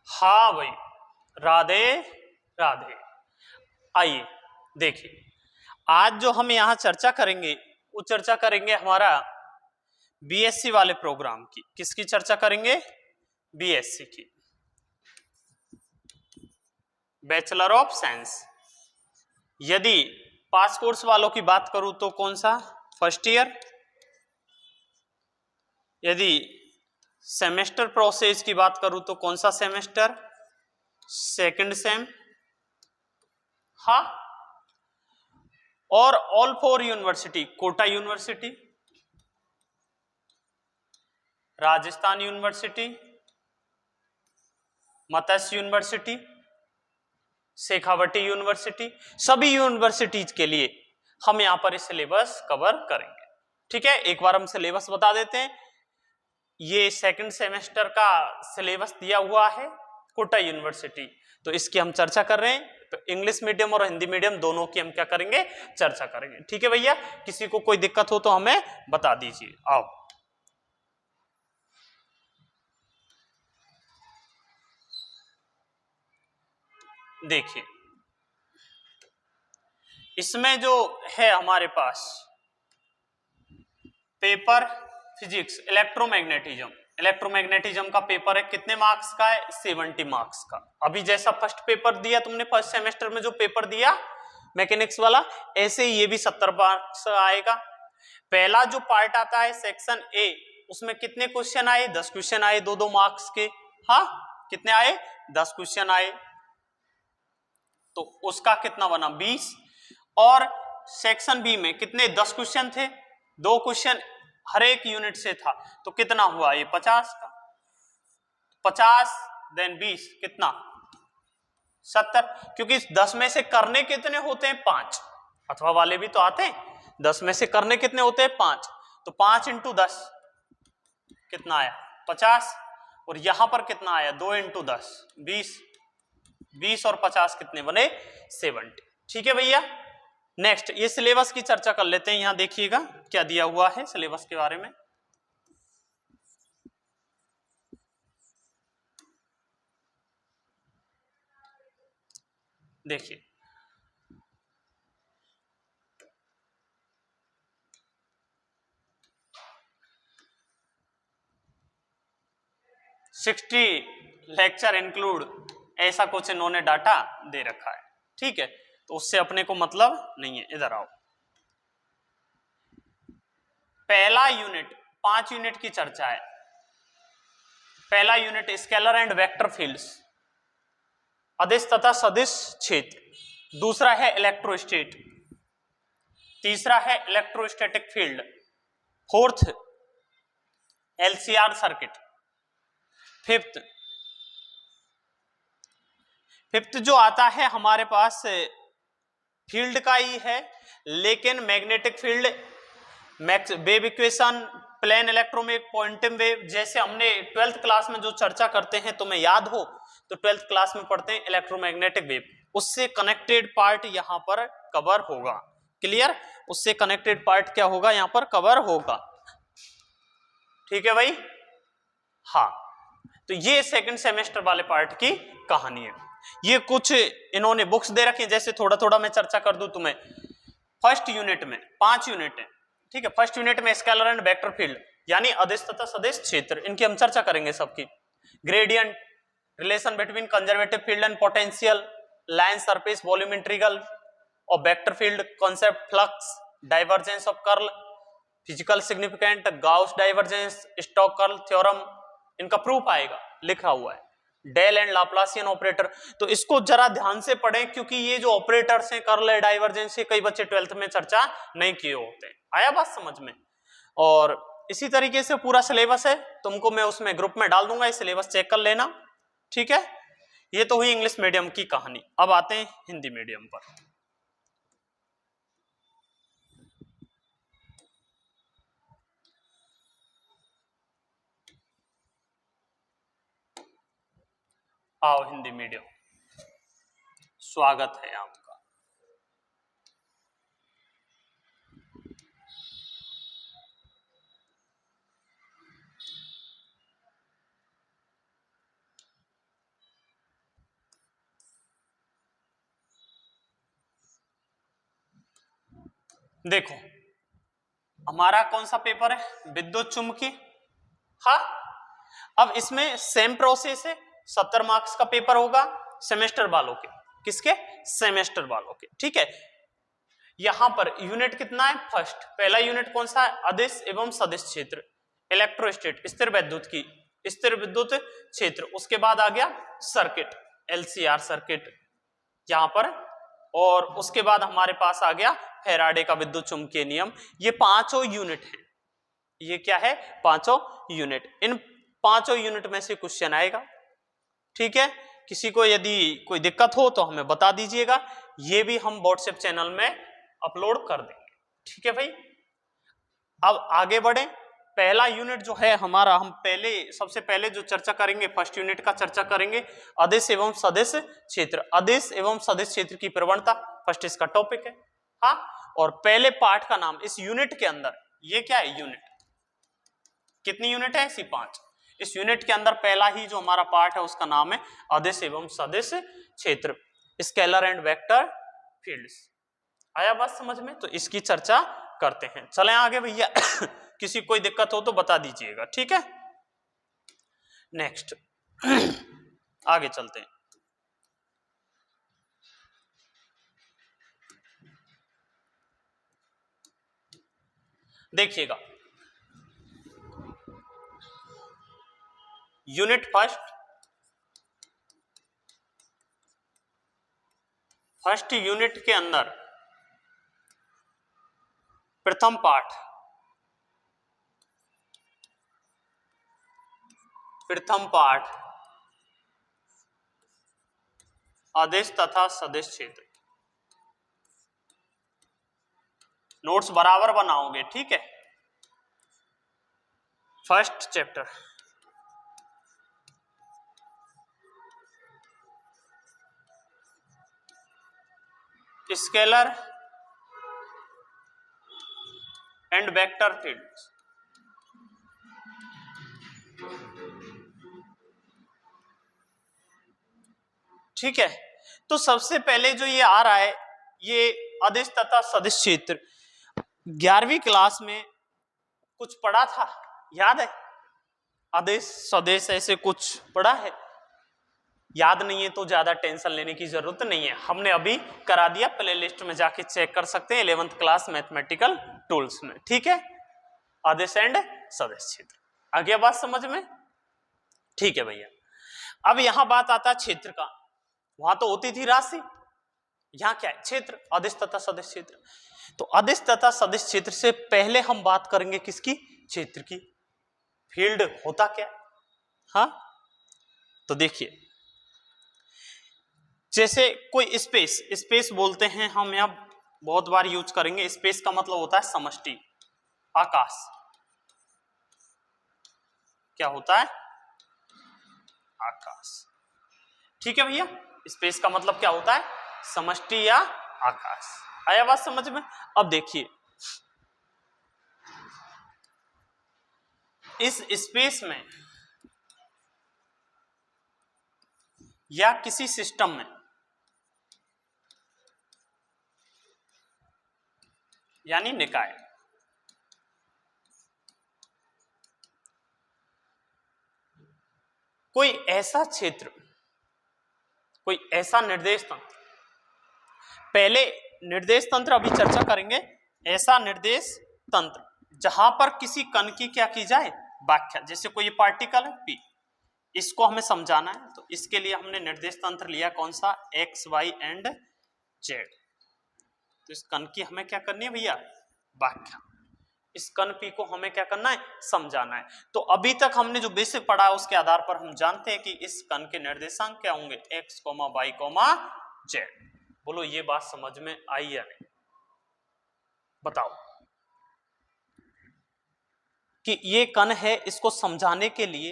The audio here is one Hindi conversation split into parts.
हाँ भाई, राधे राधे। आइए देखिए, आज जो हम यहाँ चर्चा करेंगे वो चर्चा करेंगे हमारा बीएससी वाले प्रोग्राम की। किसकी चर्चा करेंगे? बीएससी की, बैचलर ऑफ साइंस। यदि पास कोर्स वालों की बात करूं तो कौन सा? First year. यदि सेमेस्टर प्रोसेस की बात करूं तो कौन सा सेमेस्टर? Second same. हाँ, और all four university, Kota university, Rajasthan university, Matsya university, Shekhawati university, सभी यूनिवर्सिटीज के लिए हम यहां पर इस सिलेबस कवर करेंगे। ठीक है, एक बार हम सिलेबस बता देते हैं। ये सेकंड सेमेस्टर का सिलेबस दिया हुआ है कोटा यूनिवर्सिटी, तो इसकी हम चर्चा कर रहे हैं। तो इंग्लिश मीडियम और हिंदी मीडियम दोनों की हम क्या करेंगे? चर्चा करेंगे। ठीक है भैया, किसी को कोई दिक्कत हो तो हमें बता दीजिए। आओ देखिए, इसमें जो है हमारे पास पेपर फिजिक्स इलेक्ट्रोमैग्नेटिज्म। इलेक्ट्रोमैग्नेटिज्म का पेपर है, कितने मार्क्स का है? 70 मार्क्स का। अभी जैसा फर्स्ट पेपर दिया तुमने, फर्स्ट सेमेस्टर में जो पेपर दिया मैकेनिक्स वाला, ऐसे ही ये भी 70 मार्क्स आएगा। पहला जो पार्ट आता है सेक्शन ए, उसमें कितने क्वेश्चन आए? 10 क्वेश्चन आए, 2-2 मार्क्स के। हाँ, कितने आए? 10 क्वेश्चन आए, तो उसका कितना बना? 20। और सेक्शन बी में कितने? 10 क्वेश्चन थे, 2 क्वेश्चन हर एक यूनिट से था, तो कितना हुआ ये? 50 का। 50 देन 20 कितना? 70। क्योंकि 10 में से करने कितने होते हैं? 5। अथवा वाले भी तो आते हैं। 10 में से करने कितने होते हैं? 5। तो 5 × 10 कितना आया? 50। और यहां पर कितना आया? 2 × 10 20। 20 और 50 कितने बने? 70। ठीक है भैया, नेक्स्ट ये सिलेबस की चर्चा कर लेते हैं। यहां देखिएगा क्या दिया हुआ है सिलेबस के बारे में। देखिए, सिक्सटी लेक्चर इंक्लूड, ऐसा कुछ इन्होंने डाटा दे रखा है। ठीक है, तो उससे अपने को मतलब नहीं है। इधर आओ, पहला यूनिट 5 यूनिट की चर्चा है। पहला unit scalar and vector fields, अदिश तथा सदिश क्षेत्र। दूसरा है इलेक्ट्रोस्टेट। तीसरा है electrostatic field. Fourth LCR circuit. Fifth जो आता है हमारे पास फील्ड का ही है, लेकिन magnetic field, wave equation, plane electromagnetic, quantum wave, जैसे हमने 12th क्लास में जो चर्चा करते हैं, तुम्हें याद हो तो 12th क्लास में पढ़ते हैं इलेक्ट्रोमैग्नेटिक वेव, उससे कनेक्टेड पार्ट यहां पर कवर होगा। क्लियर? उससे कनेक्टेड पार्ट क्या होगा? यहां पर कवर होगा। ठीक है भाई? हाँ, तो ये सेकंड सेमेस्टर वाले पार्ट की कहानी है। ये कुछ इन्होंने बुक्स दे रखी हैं, जैसे थोड़ा थोड़ा मैं चर्चा कर दूं तुम्हें। फर्स्ट यूनिट में 5 यूनिट है। ठीक है, फर्स्ट यूनिट में स्केलर एंड वेक्टर फील्ड यानी अदिश तथा सदिश क्षेत्र, इनकी हम चर्चा करेंगे सबकी। Gradient, relation between conservative field and potential, line surface, volume integral और vector field concept, flux, divergence of curl, physical significant, Gauss divergence, Stokes curl theorem, इनका प्रूफ आएगा, लिखा हुआ है। डेल एंड लाप्लासियन ऑपरेटर, तो इसको जरा ध्यान से पढ़ें, क्योंकि ये जो ऑपरेटर्स हैं, कर्ल है, डाइवर्जेंस है, कई बच्चे 12th में चर्चा नहीं किए होते हैं। आया बात समझ में? और इसी तरीके से पूरा सिलेबस है, तुमको मैं उसमें ग्रुप में डाल दूंगा, ये सिलेबस चेक कर लेना। ठीक है, ये तो हुई इंग्लिश मीडियम की कहानी। अब आते हैं हिंदी मीडियम पर। आओ हिंदी मीडियम, स्वागत है आपका। देखो हमारा कौन सा पेपर है, विद्युत चुम्बकीय। हाँ, अब इसमें सेम प्रोसेस है, 70 मार्क्स का पेपर होगा सेमेस्टर वालों के। किसके? सेमेस्टर वालों के। ठीक है, यहां पर यूनिट कितना है? फर्स्ट, पहला यूनिट कौन सा है? अदिश एवं सदिश क्षेत्र, इलेक्ट्रोस्टेट, स्थिर विद्युत की, स्थिर विद्युत क्षेत्र। उसके बाद आ गया सर्किट, एलसीआर सर्किट यहां पर, और उसके बाद हमारे पास आ गया फैराडे का विद्युत चुम्बकीय नियम। ये पांचों यूनिट है। ये क्या है? पांचों यूनिट। इन पांचों यूनिट में से क्वेश्चन आएगा। ठीक है, किसी को यदि कोई दिक्कत हो तो हमें बता दीजिएगा, ये भी हम व्हाट्सएप चैनल में अपलोड कर देंगे। ठीक है भाई, अब आगे बढ़े। पहला यूनिट जो है हमारा, हम सबसे पहले जो चर्चा करेंगे, फर्स्ट यूनिट का चर्चा करेंगे, अदिश एवं सदिश क्षेत्र। अदिश एवं सदिश क्षेत्र की प्रवणता, फर्स्ट इसका टॉपिक है। हाँ, और पहले पार्ट का नाम इस यूनिट के अंदर, ये क्या है? यूनिट। कितनी यूनिट है? ऐसी 5। इस यूनिट के अंदर पहला ही जो हमारा पार्ट है उसका नाम है अदिश एवं सदिश क्षेत्र, स्केलर एंड वेक्टर फील्ड्स। आया बात समझ में? तो इसकी चर्चा करते हैं। चलें आगे भैया। किसी कोई दिक्कत हो तो बता दीजिएगा। ठीक है, नेक्स्ट आगे चलते हैं। देखिएगा, यूनिट फर्स्ट यूनिट के अंदर प्रथम पाठ, अदिश तथा सदिश क्षेत्र। नोट्स बराबर बनाओगे, ठीक है। First chapter, scalar and vector fields. ठीक है, तो सबसे पहले जो ये आ रहा है, ये अदिश तथा सदिश क्षेत्र। 11वीं क्लास में कुछ पढ़ा था, याद है? अदिश सदिश ऐसे कुछ पढ़ा है? याद नहीं है तो ज्यादा टेंशन लेने की जरूरत नहीं है, हमने अभी करा दिया, प्ले लिस्ट में जाके चेक कर सकते हैं 11th क्लास मैथमेटिकल टूल्स में। ठीक है, अदिश एंड सदिश क्षेत्र। आ गया बात समझ में? ठीक है भैया, अब यहां बात आता है क्षेत्र का। वहां तो होती थी राशि, यहां क्या है? क्षेत्र, अदिश तथा सदिश क्षेत्र। तो अदिश तथा सदिश क्षेत्र से पहले हम बात करेंगे किसकी? क्षेत्र की। फील्ड होता क्या? हाँ, तो देखिए, जैसे कोई स्पेस बोलते हैं हम, यहां बहुत बार यूज करेंगे। स्पेस का मतलब होता है समष्टि, आकाश। क्या होता है? आकाश। ठीक है भैया, स्पेस का मतलब क्या होता है? समष्टि या आकाश। आया बात समझ में? अब देखिए, इस स्पेस में या किसी सिस्टम में यानी निकाय, कोई ऐसा क्षेत्र, कोई ऐसा निर्देश तंत्र, पहले निर्देश तंत्र अभी चर्चा करेंगे, ऐसा निर्देश तंत्र जहां पर किसी कण की क्या की जाए? व्याख्या। जैसे कोई पार्टिकल है पी, इसको हमें समझाना है, तो इसके लिए हमने निर्देश तंत्र लिया कौन सा? X, y and z. तो इस कण की हमें क्या करनी है भैया? व्याख्या। इस कण पी को हमें क्या करना है? समझाना है। तो अभी तक हमने जो बेसिक पढ़ा है उसके आधार पर हम जानते हैं कि इस कण के निर्देशांक क्या होंगे? X, y, z. बोलो, ये बात समझ में आई या नहीं? बताओ कि ये कण है, इसको समझाने के लिए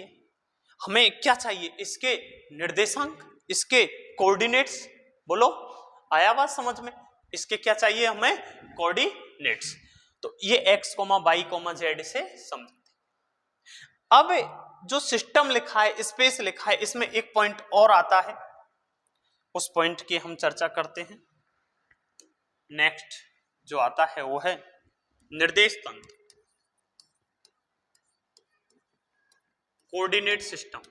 हमें क्या चाहिए? इसके निर्देशांक, इसके कोऑर्डिनेट्स। बोलो, आया बात समझ में? इसके क्या चाहिए हमें? कोऑर्डिनेट्स। तो ये एक्स, वाई, जेड से समझते। अब जो सिस्टम लिखा है, स्पेस लिखा है, इसमें एक पॉइंट और आता है, उस पॉइंट की हम चर्चा करते हैं। नेक्स्ट जो आता है वो है निर्देश तंत्र, कोऑर्डिनेट सिस्टम।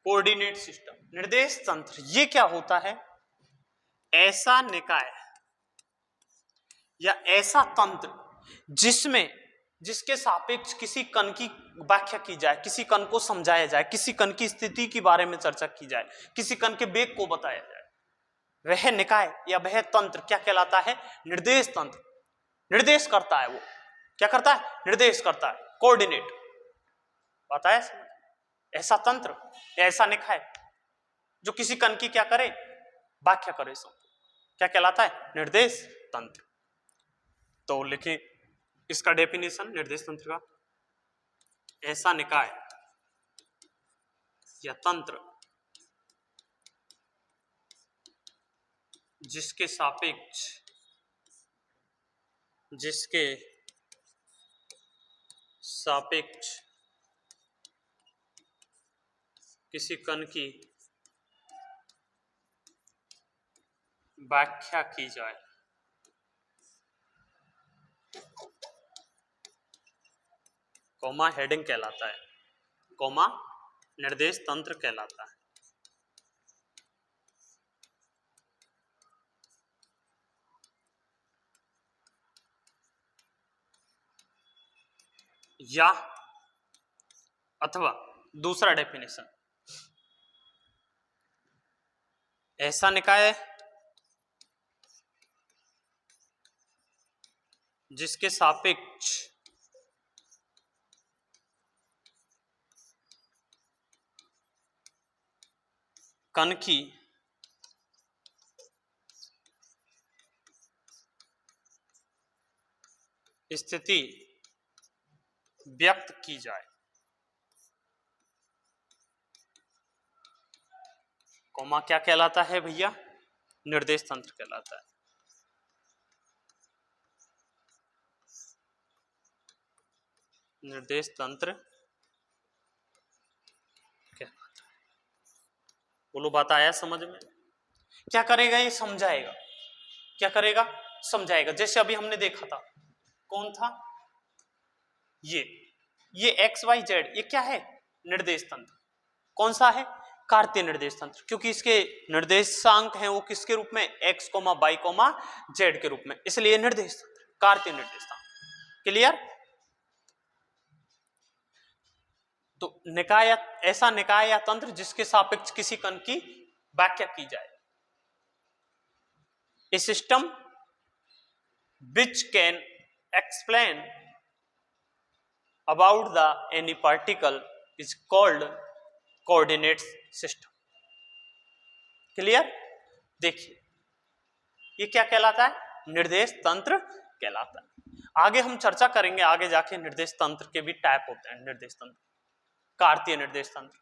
कोऑर्डिनेट सिस्टम, निर्देश तंत्र, ये क्या होता है? ऐसा निकाय या ऐसा तंत्र जिसके सापेक्ष किसी कण की व्याख्या की जाए, किसी कण को समझाया जाए, किसी कण की स्थिति के बारे में चर्चा की जाए, किसी कण के वेग को बताया जाए, वह निकाय या वह तंत्र क्या कहलाता है? निर्देश तंत्र। निर्देश करता है, वो क्या करता है? निर्देश करता है, कोऑर्डिनेट। बताया समझ? ऐसा तंत्र, ऐसा निकाय जो किसी कण की क्या करे? व्याख्या करे, सब क्या कहलाता है? निर्देश तंत्र। तो लिखिए इसका डेफिनेशन निर्देश तंत्र का, ऐसा निकाय या तंत्र जिसके सापेक्ष किसी कण की व्याख्या की जाए, कॉमा हेडिंग कहलाता है, कॉमा निर्देश तंत्र कहलाता है। या अथवा दूसरा डेफिनेशन, ऐसा निकाय जिसके सापेक्ष कण की स्थिति व्यक्त की जाए, कॉमा क्या कहलाता है भैया? निर्देश तंत्र कहलाता है। निर्देश तंत्र कहलाता है। बोलो, बात आया समझ में? क्या करेगा? ये समझाएगा। क्या करेगा? समझाएगा। जैसे अभी हमने देखा था, कौन था ये एक्स वाई जेड, ये क्या है? निर्देश तंत्र। कौन सा है? कार्तीय निर्देश तंत्र, क्योंकि इसके निर्देशांक हैं वो किसके रूप में? X comma y comma z के रूप में, इसलिए निर्देश तंत्र, कार्तीय निर्देश तंत्र। क्लियर? तो निकाय, ऐसा निकाय या तंत्र जिसके सापेक्ष किसी कण की व्याख्या की जाए, ए system which can explain about the any particle is called coordinate system. Clear? देखिए ये क्या कहलाता है? निर्देश तंत्र कहलाता है। आगे हम चर्चा करेंगे, आगे जाके निर्देश तंत्र के भी टाइप होते हैं। निर्देश तंत्र, कार्तीय निर्देश तंत्र,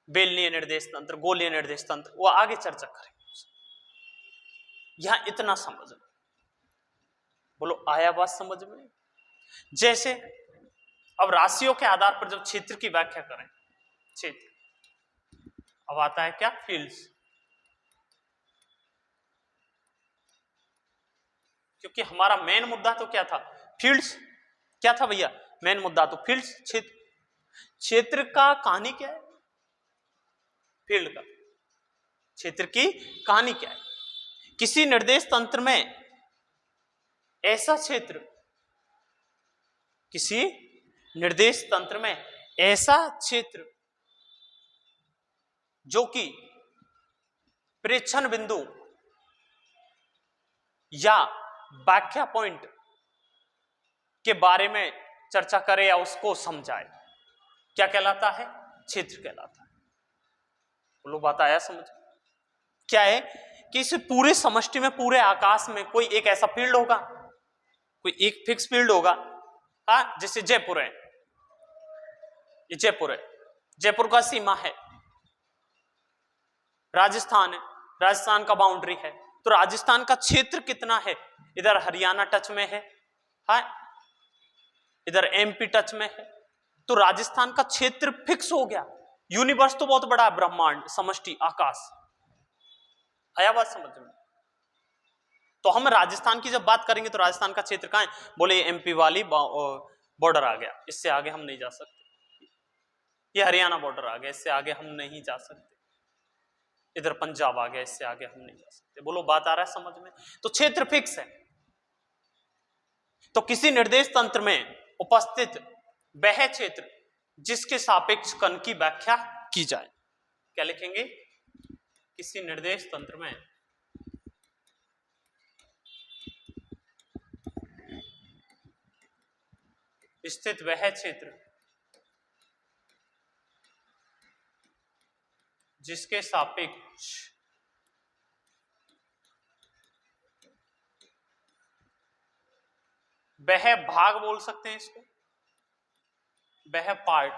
बेलनीय निर्देश तंत्र, गोलीय निर्देश तंत्र, वो आगे चर्चा करेंगे। यहां इतना समझ लो। बोलो, आया बात समझ में? जैसे अब राशियों के आधार पर जब क्षेत्र की व्याख्या करें, क्षेत्र, अब आता है क्या? फील्ड्स। क्योंकि हमारा मेन मुद्दा तो क्या था? फील्ड्स। क्या था भैया मेन मुद्दा? तो फील्ड्स, क्षेत्र। क्षेत्र का कहानी क्या है? फील्ड का, क्षेत्र की कहानी क्या है? किसी निर्देश तंत्र में ऐसा क्षेत्र, किसी निर्देश तंत्र में ऐसा क्षेत्र जो कि प्रेक्षण बिंदु या व्याख्या पॉइंट के बारे में चर्चा करे या उसको समझाए, क्या कहलाता है? क्षेत्र कहलाता है। बोलो, बात आया समझ? क्या है कि इस पूरे समष्टि में, पूरे आकाश में कोई एक ऐसा फील्ड होगा, कोई एक फिक्स फील्ड होगा। हाँ, जैसे जयपुर है, ये जयपुर है, जयपुर का सीमा है, राजस्थान है, राजस्थान का बाउंड्री है, तो राजस्थान का क्षेत्र कितना है? इधर हरियाणा टच में है, हाँ, इधर एमपी टच में है, तो राजस्थान का क्षेत्र फिक्स हो गया। यूनिवर्स तो बहुत बड़ा है, ब्रह्मांड, समष्टि, आकाश। आया बात समझ में? तो हम राजस्थान की जब बात करेंगे तो राजस्थान का क्षेत्र कहां है? बोले एमपी वाली बॉर्डर आ गया, इससे आगे हम नहीं जा सकते। ये हरियाणा बॉर्डर आ गया, इससे आगे हम नहीं जा सकते। इधर पंजाब आ गया, इससे आगे हम नहीं जा सकते। बोलो बात आ रहा है समझ में? तो क्षेत्र फिक्स है। तो किसी निर्देश तंत्र में उपस्थित वह क्षेत्र जिसके सापेक्ष कण की व्याख्या की जाए। क्या लिखेंगे? किसी निर्देश तंत्र में स्थित वह क्षेत्र जिसके सापेक्ष वह भाग, बोल सकते हैं इसको, वह पार्ट,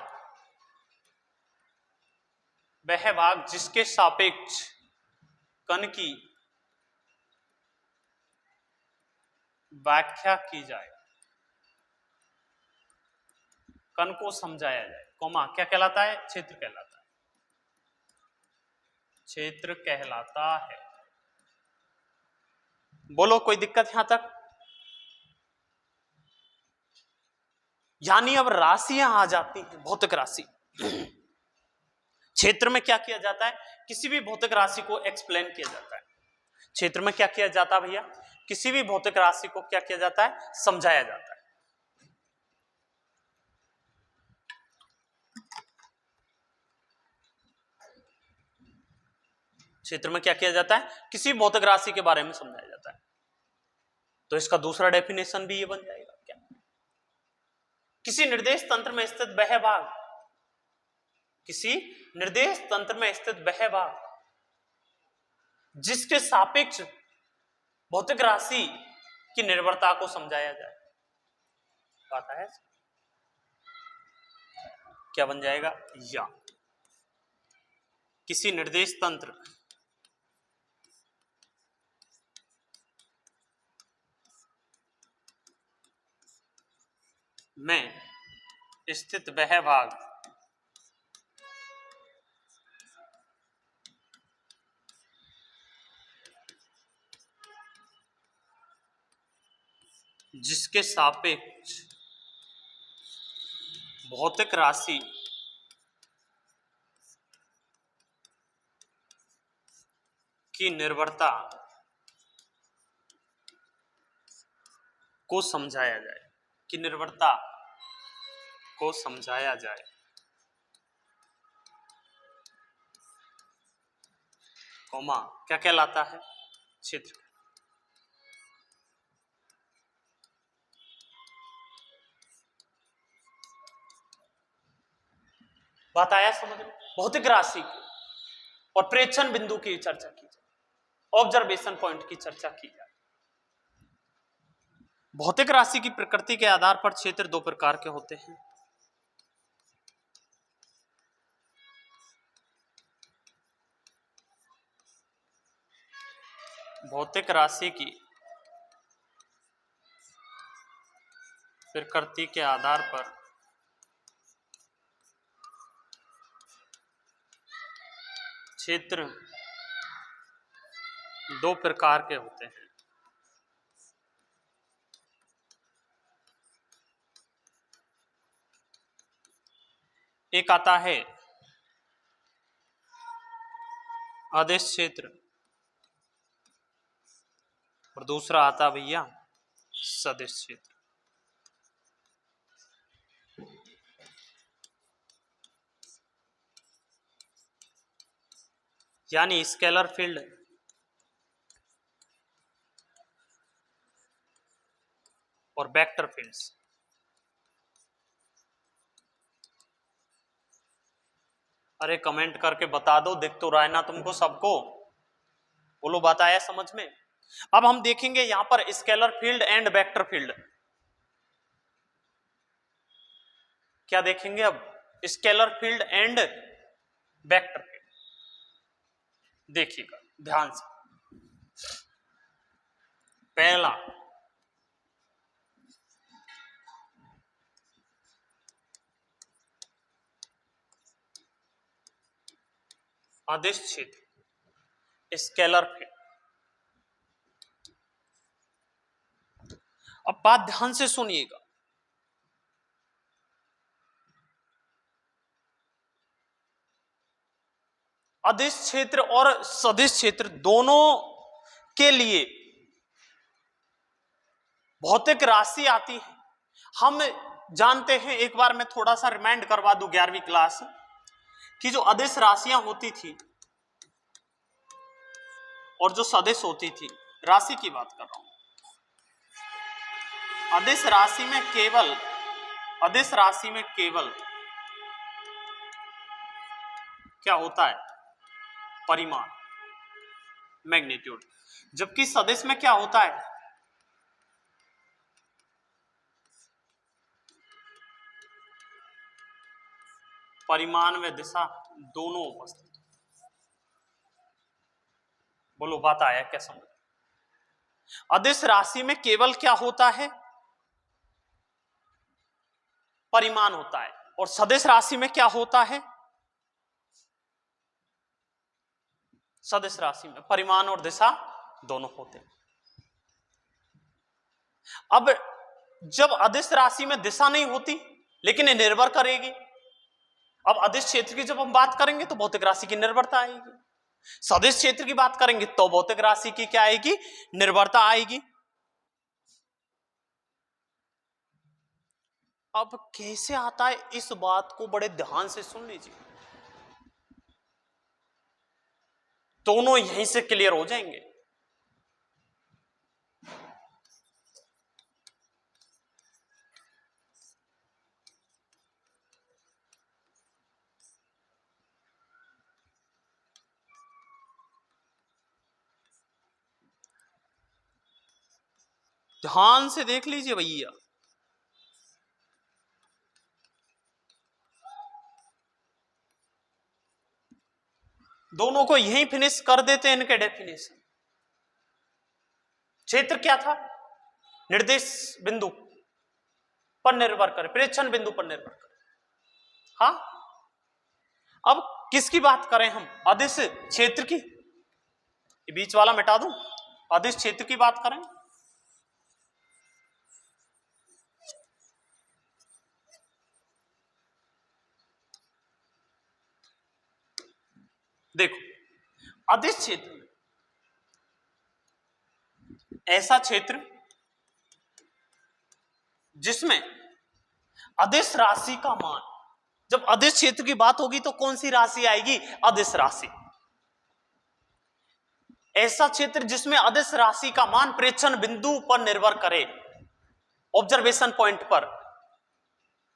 वह भाग जिसके सापेक्ष कण की व्याख्या की जाए, कण को समझाया जाए, कॉमा क्या कहलाता है? क्षेत्र कहलाता है। क्षेत्र कहलाता है। बोलो कोई दिक्कत यहां तक? यानी अब राशियां आ जाती हैं, भौतिक राशि। क्षेत्र में क्या किया जाता है? किसी भी भौतिक राशि को एक्सप्लेन किया जाता है। क्षेत्र में क्या किया जाता है भैया? किसी भी भौतिक राशि को क्या किया जाता है? समझाया जाता है। क्षेत्र में क्या किया जाता है? किसी भौतिक राशि के बारे में समझाया जाता है। तो इसका दूसरा डेफिनेशन भी ये बन जाएगा क्या? किसी निर्देश तंत्र में स्थित वह भाग, किसी निर्देश तंत्र में स्थित वह भाग जिसके सापेक्ष भौतिक राशि की निर्भरता को समझाया जाए। बात है क्या बन जाएगा? या किसी निर्देश तंत्र में स्थित वह भाग जिसके सापेक्ष भौतिक राशि की निर्भरता को समझाया जाए, कि निर्भरता को समझाया जाए, कॉमा क्या कहलाता है? क्षेत्र। बात आया समझ में? भौतिक राशि की और प्रेक्षण बिंदु की चर्चा की जाए, ऑब्जर्वेशन पॉइंट की चर्चा की जाए। भौतिक राशि की प्रकृति के आधार पर क्षेत्र दो प्रकार के होते हैं। भौतिक राशि की प्रकृति के आधार पर क्षेत्र दो प्रकार के होते हैं। एक आता है आदेश क्षेत्र और दूसरा आता भैया सदिश क्षेत्र। यानी स्केलर फील्ड और वेक्टर फील्ड्स। अरे कमेंट करके बता दो, दिख तो रहा है ना तुमको सबको? बोलो बात आया समझ में? अब हम देखेंगे यहां पर scalar field and vector field. क्या देखेंगे अब? Scalar field and vector field. देखिएगा ध्यान से। पहला, अदिश क्षेत्र, स्केलर फील्ड। अब बात ध्यान से सुनिएगा, अदिश क्षेत्र और सदिश क्षेत्र दोनों के लिए भौतिक राशि आती है। हम जानते हैं, एक बार मैं थोड़ा सा रिमाइंड करवा दूं 11वीं क्लास की, जो अदिश राशियां होती थी और जो सदिश होती थी, राशि की बात कर रहा हूं, अदिश राशि में केवल क्या होता है, परिमाण, मैग्नीट्यूड, जबकि सदिश में क्या होता है, परिमाण व दिशा दोनों उपस्थित। बोलो बात आया क्या समझ? अदिश राशि में केवल क्या होता है, परिमाण होता है, और सदिश राशि में क्या होता है, सदिश राशि में परिमाण और दिशा दोनों होते हैं। अब जब अदिश राशि में दिशा नहीं होती लेकिन ये निर्भर करेगी, अब अदिश क्षेत्र की जब हम बात करेंगे तो भौतिक राशि की निर्भरता आएगी, सदिश क्षेत्र की बात करेंगे तो भौतिक राशि की क्या आएगी, निर्भरता आएगी। अब कैसे आता है, इस बात को बड़े ध्यान से सुन लीजिए, दोनों यहीं से क्लियर हो जाएंगे। ध्यान से देख लीजिए भैया, दोनों को यहीं फिनिश कर देते हैं इनके डेफिनेशन। क्षेत्र क्या था, निर्देश बिंदु पर निर्भर करे, प्रेक्षण बिंदु पर निर्भर करे। हाँ, अब किसकी बात करें हम, अदिश क्षेत्र की, ये बीच वाला मिटा दूं, अदिश क्षेत्र की बात करें, देखो अदिश क्षेत्र में ऐसा क्षेत्र जिसमें अदिश राशि का मान, जब अदिश क्षेत्र की बात होगी तो कौन सी राशि आएगी, अदिश राशि। ऐसा क्षेत्र जिसमें अदिश राशि का मान प्रेक्षण बिंदु पर निर्भर करे, ऑब्जर्वेशन पॉइंट पर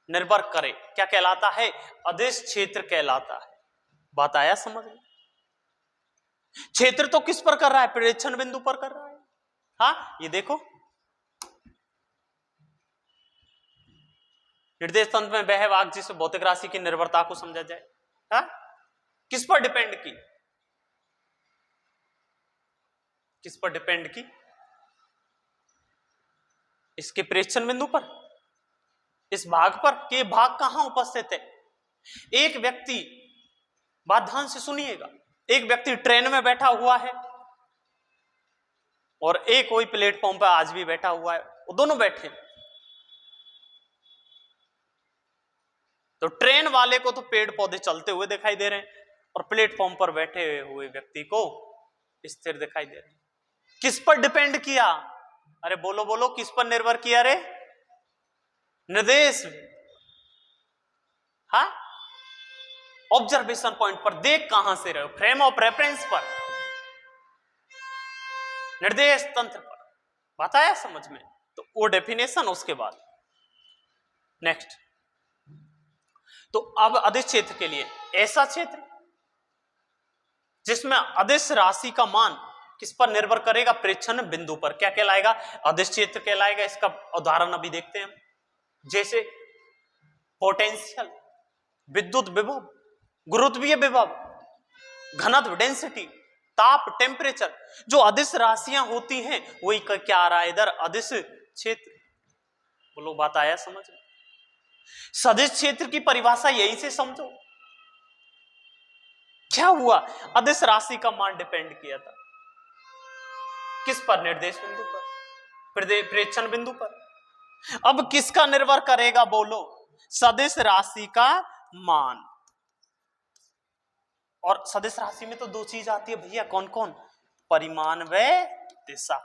निर्भर करे, क्या कहलाता है, अदिश क्षेत्र कहलाता है। बात आया समझ में? क्षेत्र तो किस पर कर रहा है, प्रेक्षण बिंदु पर कर रहा है। हाँ, ये देखो निर्देश तंत्र में वह भाग जिससे भौतिक राशि की निर्भरता को समझा जाए। हाँ, किस पर डिपेंड की, किस पर डिपेंड की, इसके प्रेक्षण बिंदु पर, इस भाग पर, कि भाग कहां उपस्थित है। एक व्यक्ति, बात ध्यान से सुनिएगा, एक व्यक्ति ट्रेन में बैठा हुआ है और एक कोई प्लेटफॉर्म पर आज भी बैठा हुआ है, वो दोनों बैठे, तो ट्रेन वाले को तो पेड़ पौधे चलते हुए दिखाई दे रहे हैं और प्लेटफॉर्म पर बैठे हुए व्यक्ति को स्थिर दिखाई दे रहे हैं। किस पर डिपेंड किया, अरे बोलो बोलो, किस पर निर्भर किया रे, निर्देश, हाँ, ऑब्जर्वेशन पॉइंट पर, देख कहां से रहे हो, फ्रेम ऑफ रेफरेंस पर, निर्देश तंत्र पर। बात आया समझ में? तो वो डेफिनेशन, उसके बाद नेक्स्ट। तो अब अदिश क्षेत्र के लिए ऐसा क्षेत्र जिसमें अदिश राशि का मान किस पर निर्भर करेगा, प्रेक्षण बिंदु पर, क्या कहलाएगा, अदिश क्षेत्र कहलाएगा। इसका उदाहरण अभी देखते हैं हम, जैसे पोटेंशियल, विद्युत विभव, गुरुत्वीय विभव, घनत्व डेंसिटी, ताप टेम्परेचर, जो अदिश राशियां होती हैं वही क्या आ रहा है इधर, अदिश क्षेत्र। बोलो बात आया समझ में? सदिश क्षेत्र की परिभाषा यहीं से समझो, क्या हुआ? अदिश राशि का मान डिपेंड किया था किस पर? निर्देश बिंदु पर, प्रेक्षण बिंदु पर। अब किसका निर्भर करेगा बोलो? सदिश राशि का मान। और सदिश राशि में तो दो चीज आती है भैया, कौन कौन? परिमाण व दिशा।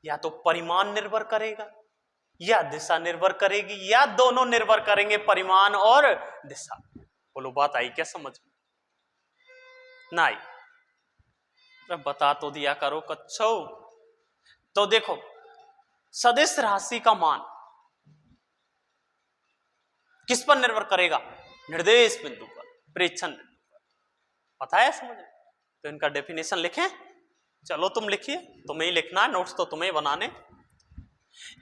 या तो परिमाण निर्भर करेगा या दिशा निर्भर करेगी, या दोनों निर्भर करेंगे, परिमाण और दिशा। बोलो बात आई क्या समझ में? ना आई? बता तो दिया करो कच्छो। तो देखो, सदिश राशि का मान किस पर निर्भर करेगा? निर्देश बिंदु पर, प्रेक्षण बिंदु पर। पता है समझ में? तो इनका डेफिनेशन लिखें। चलो तुम लिखिए, तुम्हें ही लिखना है, नोट्स तो तुम्हें बनाने।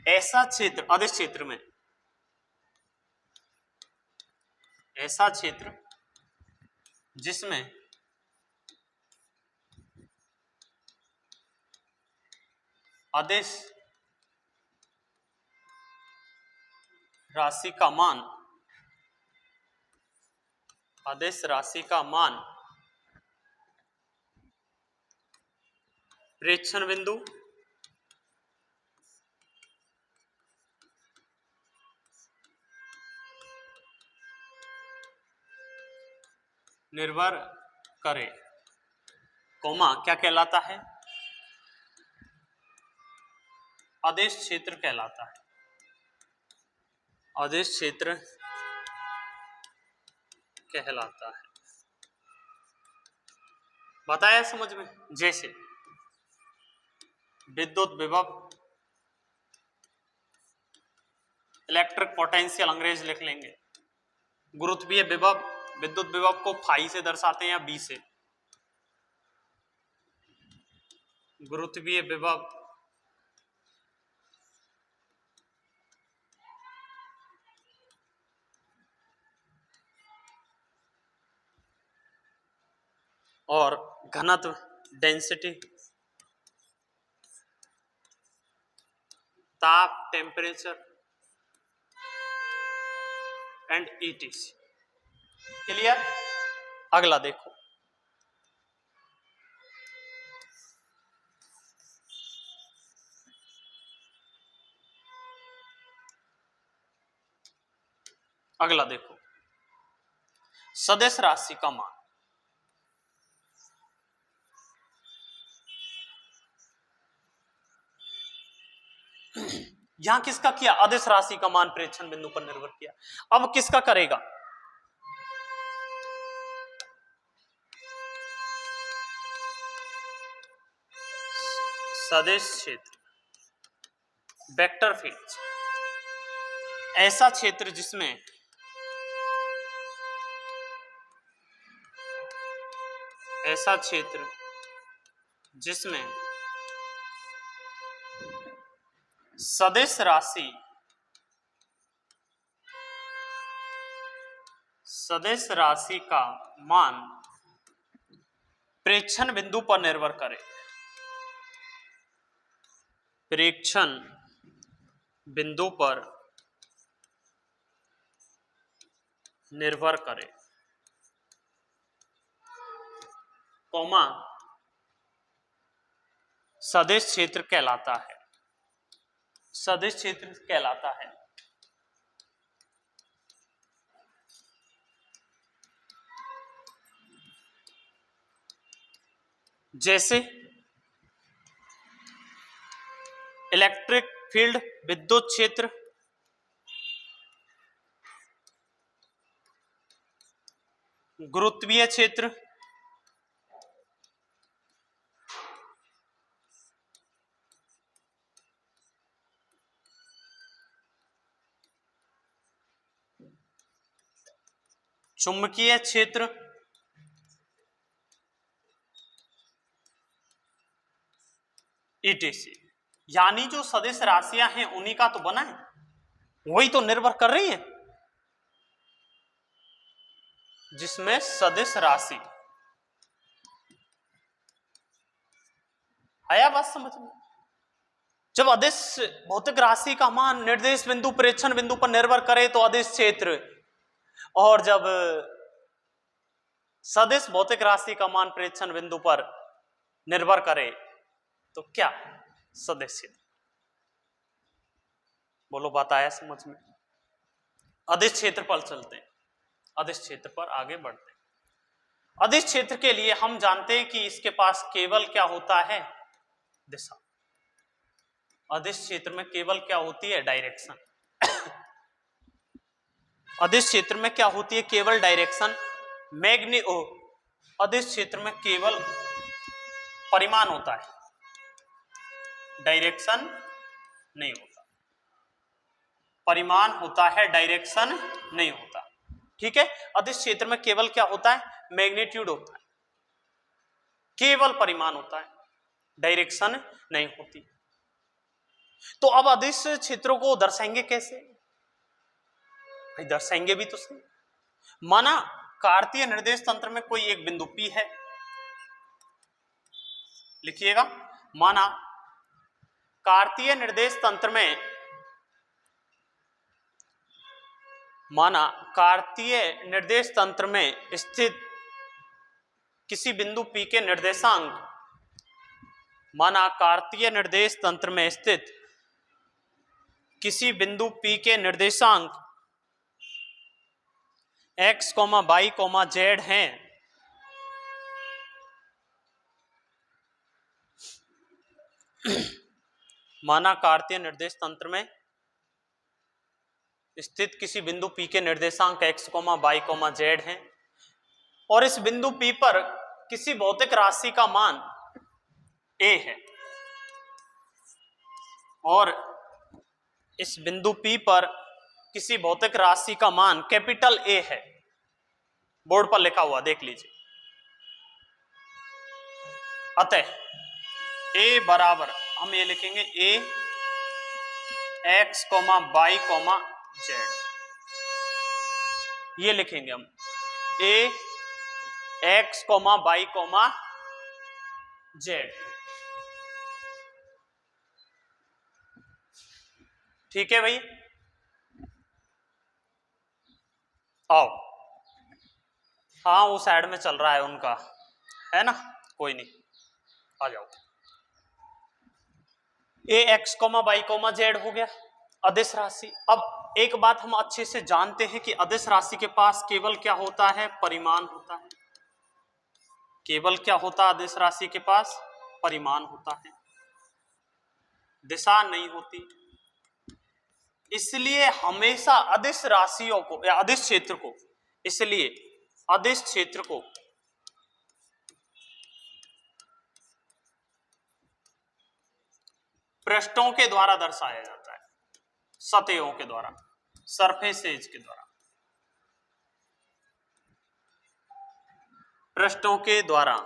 ऐसा क्षेत्र, अदिश क्षेत्र में ऐसा क्षेत्र जिसमें अदिश राशि का मान, अदिश राशि का मान प्रेक्षण बिंदु निर्भर करे, कोमा क्या कहलाता है? अदिश क्षेत्र कहलाता है। अदिश क्षेत्र कहलाता है। बताया समझ में? जैसे विद्युत विभव, इलेक्ट्रिक पोटेंशियल अंग्रेज लिख लेंगे। गुरुत्वीय विभव, विद्युत विभव को फाई से दर्शाते हैं या बी से। गुरुत्वीय विभव और घनत्व, डेंसिटी, ताप, टेम्परेचर एंड ईटीसी। क्लियर? अगला देखो, अगला देखो, सदिश राशि का मान। यहां किसका किया? अदिश राशि का मान प्रेक्षण बिंदु पर निर्भर किया। अब किसका करेगा? सदिश क्षेत्र, वेक्टर फील्ड, ऐसा क्षेत्र जिसमें ऐसा क्षेत्र जिसमें सदिश राशि, सदिश राशि का मान प्रेक्षण बिंदु पर निर्भर करे, प्रेक्षण बिंदु पर निर्भर करे, कौमा सदिश क्षेत्र कहलाता है। सदिश क्षेत्र कहलाता है। जैसे इलेक्ट्रिक फील्ड, विद्युत क्षेत्र, गुरुत्वीय क्षेत्र, चुंबकीय क्षेत्र, ईटीसी। यानी जो सदिश राशियां हैं उन्हीं का तो बना है, वही तो निर्भर कर रही है जिसमें सदिश राशि। आया बात समझ में? जब अदिश भौतिक राशि का मान निर्देश बिंदु प्रेक्षण बिंदु पर निर्भर करे तो अदिश क्षेत्र, और जब सदिश भौतिक राशि का मान प्रेक्षण बिंदु पर निर्भर करे तो क्या? सदिश क्षेत्र। बोलो, बात आया समझ में? अदिश क्षेत्र पर चलते हैं, अदिश क्षेत्र पर आगे बढ़ते हैं। अदिश क्षेत्र के लिए हम जानते हैं कि इसके पास केवल क्या होता है? दिशा। अदिश क्षेत्र में केवल क्या होती है? डायरेक्शन। अदिश क्षेत्र में क्या होती है? केवल डायरेक्शन। अदिश क्षेत्र में केवल परिमाण होता है, डायरेक्शन नहीं होता। परिमाण होता है, डायरेक्शन नहीं होता। ठीक है, अदिश क्षेत्र में केवल क्या होता है? मैग्नीट्यूड होता है, केवल परिमाण होता है, डायरेक्शन नहीं होती। तो अब अदिश क्षेत्रों को दर्शाएंगे कैसे? भाई दर्शाएंगे भी तो सही। माना कार्तीय निर्देश तंत्र में कोई एक बिंदु P है, लिखिएगा। माना कार्तीय निर्देश तंत्र में, माना कार्तीय निर्देश तंत्र में स्थित किसी बिंदु P के निर्देशांक, माना कार्तीय निर्देश तंत्र में स्थित किसी बिंदु P के निर्देशांक x, y, z हैं, माना कार्तीय निर्देश तंत्र में स्थित किसी बिंदु P के निर्देशांक x, y, z हैं, और इस बिंदु P पर किसी भौतिक राशि का मान a है, और इस बिंदु P पर किसी भौतिक राशि का मान कैपिटल A है। बोर्ड पर लिखा हुआ देख लीजिए। अतः A बराबर, हम ये लिखेंगे A x, y, z, ये लिखेंगे हम A x, y, z। ठीक है भाई, आओ। हाँ, वो साइड में चल रहा है उनका, है ना, कोई नहीं, आ जाओ। ए एक्स, y, z हो गया अदिश राशि। अब एक बात हम अच्छे से जानते हैं कि अदिश राशि के पास केवल क्या होता है? परिमाण होता है। केवल क्या होता है अदिश राशि के पास? परिमाण होता है, दिशा नहीं होती। इसलिए हमेशा अदिश राशियों को या अदिश क्षेत्र को, इसलिए अदिश क्षेत्र को पृष्ठों के द्वारा दर्शाया जाता है, सतहों के द्वारा, सरफेसेज के द्वारा, पृष्ठों के द्वारा।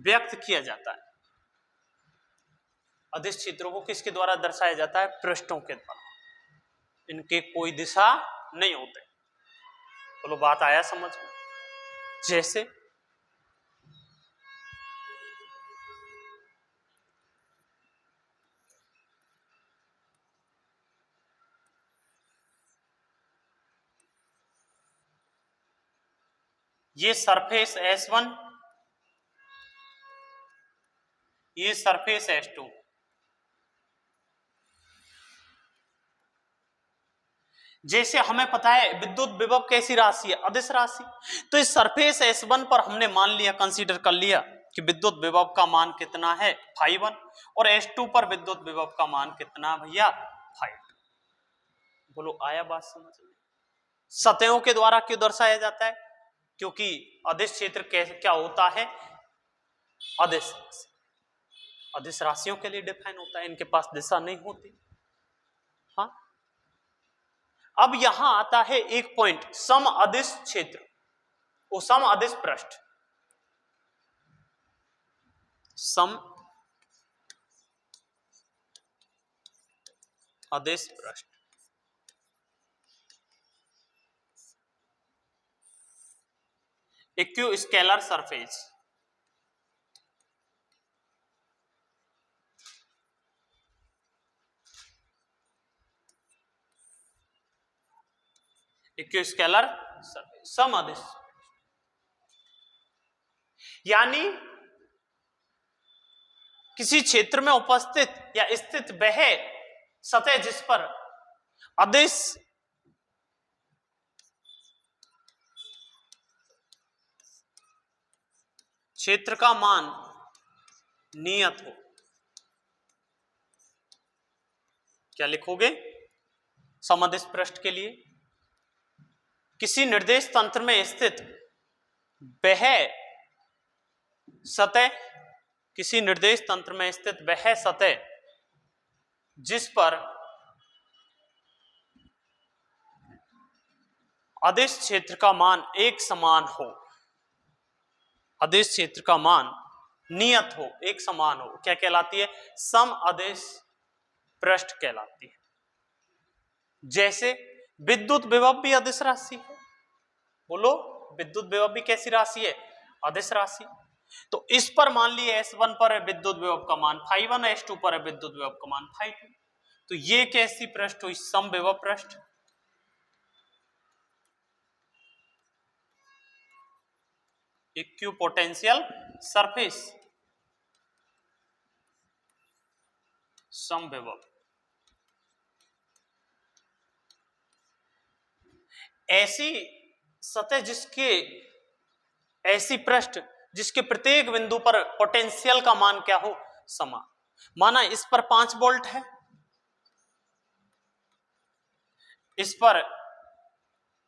व्यक्त किया जाता है। अदिश क्षेत्रों को किसके द्वारा दर्शाया जाता है? पृष्ठों के द्वारा। इनके कोई दिशा नहीं होते। बोलो, बात आया समझ में? जैसे ये सरफेस S1, ये सरफेस S2। जैसे हमें पता है विद्युत विभव कैसी राशि है? अदिश राशि। तो इस सरफेस S1 पर हमने मान लिया, कंसीडर कर लिया कि विद्युत विभव का मान कितना है? φ1, और S2 पर विद्युत विभव का मान कितना भैया? φ2। बोलो, आया बात समझ में? सतहों के द्वारा क्यों दर्शाया जाता है? क्योंकि अदिश क्षेत्र क्या होता है? अदिश। अदिश राशियों के लिए डिफाइन होता है, इनके पास दिशा नहीं होती। हाँ, अब यहां आता है एक पॉइंट, सम अदिश क्षेत्र, वो सम अदिश पृष्ठ, सम अदिश पृष्ठ। इक्यू स्केलर सरफेस। इक्यू स्केलर सरफेस सम अदिश, यानी किसी क्षेत्र में उपस्थित या स्थित वह सतह जिस पर अदिश क्षेत्र का मान नियत हो। क्या लिखोगे समअदिश पृष्ठ के लिए? किसी निर्देश तंत्र में स्थित वह सतह, किसी निर्देश तंत्र में स्थित वह सतह जिस पर अदिश क्षेत्र का मान एक समान हो, अदिश क्षेत्र का मान नियत हो, एक समान हो, क्या कहलाती है? सम अदिश पृष्ठ कहलाती है। जैसे विद्युत विभव भी अदिश राशि है। बोलो, विद्युत विभव भी कैसी राशि है? अदिश राशि। तो इस पर मान लिए S1 पर है विद्युत विभव का मान φ1, S2 पर है विद्युत विभव का मान φ2। तो ये कैसी पृष्ठ हुई? सम विभव पृष्ठ। इक्विपोटेंशियल सरफेस, सम विभव। ऐसी सतह जिसके, ऐसी पृष्ठ जिसके प्रत्येक बिंदु पर पोटेंशियल का मान क्या हो? समान। माना इस पर 5 वोल्ट है, इस पर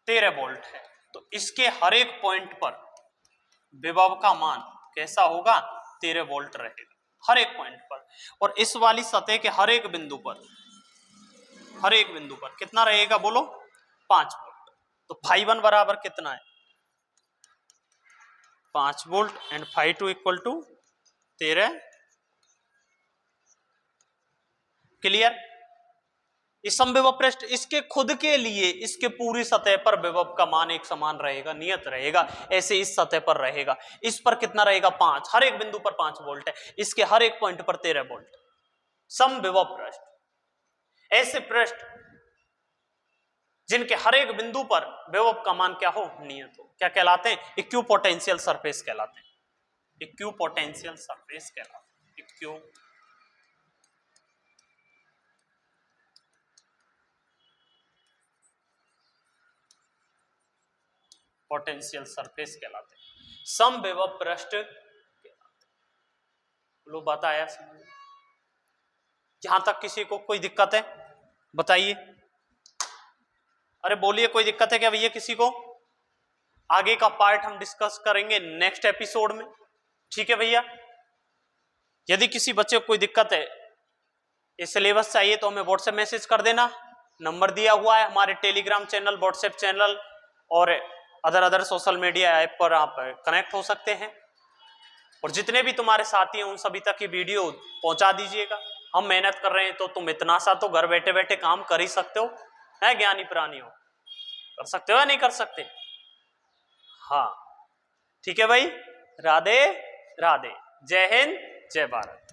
13 वोल्ट है, तो इसके हर एक पॉइंट पर विभव का मान कैसा होगा? 13 वोल्ट रहेगा हर एक पॉइंट पर। और इस वाली सतह के हर एक बिंदु पर, हर एक बिंदु पर कितना रहेगा? बोलो 5 वोल्ट। तो φ1 बराबर कितना है? 5 volt and φ2 equal to 13। Clear? इस समविभव पृष्ठ, इसके खुद के लिए इसके पूरी सतह पर विभव का मान एक समान रहेगा, नियत रहेगा। ऐसे इस सतह पर रहेगा, इस पर कितना रहेगा? 5, हर एक बिंदु पर 5 वोल्ट है, इसके हर एक पॉइंट पर 13 वोल्ट। समविभव पृष्ठ, ऐसे पृष्ठ जिनके हर एक बिंदु पर विभव का मान क्या हो? नियत हो, क्या कहलाते हैं? इक्विपोटेंशियल सरफेस कहलाते हैं। इक्विपोटेंशियल सरफेस कहलाते हैं। इक्विपोटेंशियल सरफेस कहलाते हैं, समविभव पृष्ठ कहलाते हैं। लो बात आया समझ? यहां तक किसी को कोई दिक्कत है? बताइए। अरे बोलिए, कोई दिक्कत है क्या भैया किसी को? आगे का पार्ट हम डिस्कस करेंगे नेक्स्ट एपिसोड में, ठीक है भैया? यदि किसी बच्चे को कोई दिक्कत है, ये सिलेबस चाहिए, तो हमें व्हाट्सएप मैसेज कर देना। नंबर दिया हुआ है हमारे टेलीग्राम चैनल, व्हाट्सएप चैनल और अदर सोशल मीडिया ऐप पर आप कनेक्ट हो सकते हैं। और जितने भी तुम्हारे साथी हैं उन सभी तक ये वीडियो पहुंचा दीजिएगा। हम मेहनत कर रहे हैं तो तुम इतना सा तो घर बैठे बैठे काम कर ही सकते हो, है ज्ञानी प्राणी हो? कर सकते हो या नहीं कर सकते? हाँ, ठीक है भाई। राधे राधे, जय हिंद, जय भारत।